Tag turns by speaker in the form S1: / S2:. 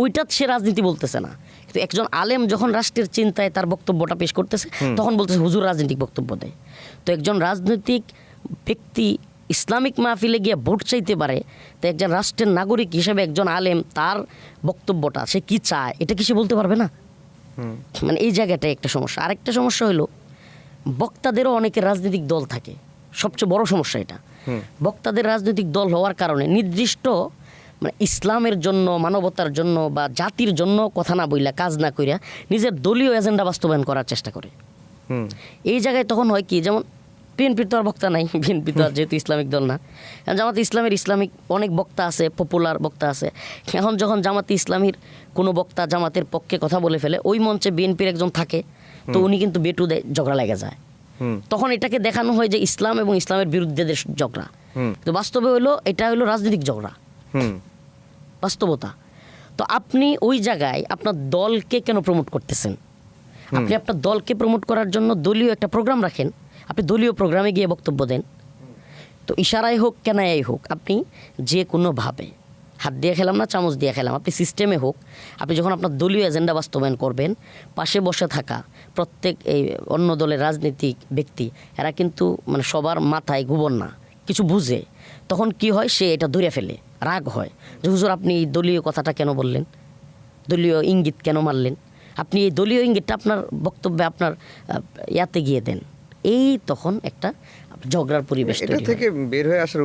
S1: ওইটা সে রাজনীতি বলতেছে না। কিন্তু একজন আলেম যখন রাষ্ট্রের চিন্তায় তার বক্তব্যটা পেশ করতেছে তখন বলতেছে হুজুর রাজনৈতিক বক্তব্য দেয়। তো একজন রাজনৈতিক ব্যক্তি ইসলামিক মাহফিলে গিয়ে ভোট চাইতে পারে, তো একজন রাষ্ট্রের নাগরিক হিসেবে একজন আলেম তার বক্তব্যটা সে কি চায় এটা কি সে বলতে পারবে না? মানে এই জায়গাটাই একটা সমস্যা। আরেকটা সমস্যা হলো বক্তাদেরও অনেকের রাজনৈতিক দল থাকে, সবচেয়ে বড় সমস্যা এটা। বক্তাদের রাজনৈতিক দল হওয়ার কারণে নির্দিষ্ট মানে ইসলামের জন্য, মানবতার জন্য বা জাতির জন্য কথা না বইলা, কাজ না কইরা নিজের দলীয় এজেন্ডা বাস্তবায়ন করার চেষ্টা করে। এই জায়গায় তখন হয় কি, যেমন বিএনপির তো আর বক্তা নাই, বিএনপি তো আর যেহেতু ইসলামিক দল না, জামাতে ইসলামের ইসলামিক অনেক বক্তা আছে, পপুলার বক্তা আছে। এখন যখন জামাতে ইসলামীর কোনো বক্তা জামাতের পক্ষে কথা বলে ফেলে, ওই মঞ্চে বিএনপির একজন থাকে, তো উনি কিন্তু বেটু দেয়, ঝগড়া লেগে যায়। তখন এটাকে দেখানো হয় যে ইসলাম এবং ইসলামের বিরুদ্ধে ঝগড়া, তো বাস্তবে হলো এটা হলো রাজনৈতিক ঝগড়া, বাস্তবতা। তো আপনি ওই জায়গায় আপনার দলকে কেন প্রমোট করতেছেন? আপনি আপনার দলকে প্রমোট করার জন্য দলীয় একটা প্রোগ্রাম রাখেন, আপনি দলীয় প্রোগ্রামে গিয়ে বক্তব্য দেন। তো ইশারায় হোক কেনাই হোক, আপনি যে কোনোভাবে, হাত দিয়ে খেলাম না চামচ দিয়ে খেলাম, আপনি সিস্টেমে হোক, আপনি যখন আপনার দলীয় এজেন্ডা বাস্তবায়ন করবেন, পাশে বসে থাকা প্রত্যেক এই অন্য দলের রাজনীতিক ব্যক্তি এরা কিন্তু মানে সবার মাথায় গোবর না, কিছু বুঝে। তখন কি হয়, সে এটা ধরে ফেলে, রাগ হয় যে হুজুর আপনি এই দলীয় কথাটা কেন বললেন, দলীয় ইঙ্গিত কেন মারলেন, আপনি এই দলীয় ইঙ্গিতটা আপনার বক্তব্যে আপনার ইয়াতে গিয়ে দেন। এই তখন একটা ঝগড়ার পরিবেশ
S2: এটা থেকে বের হয়ে আসার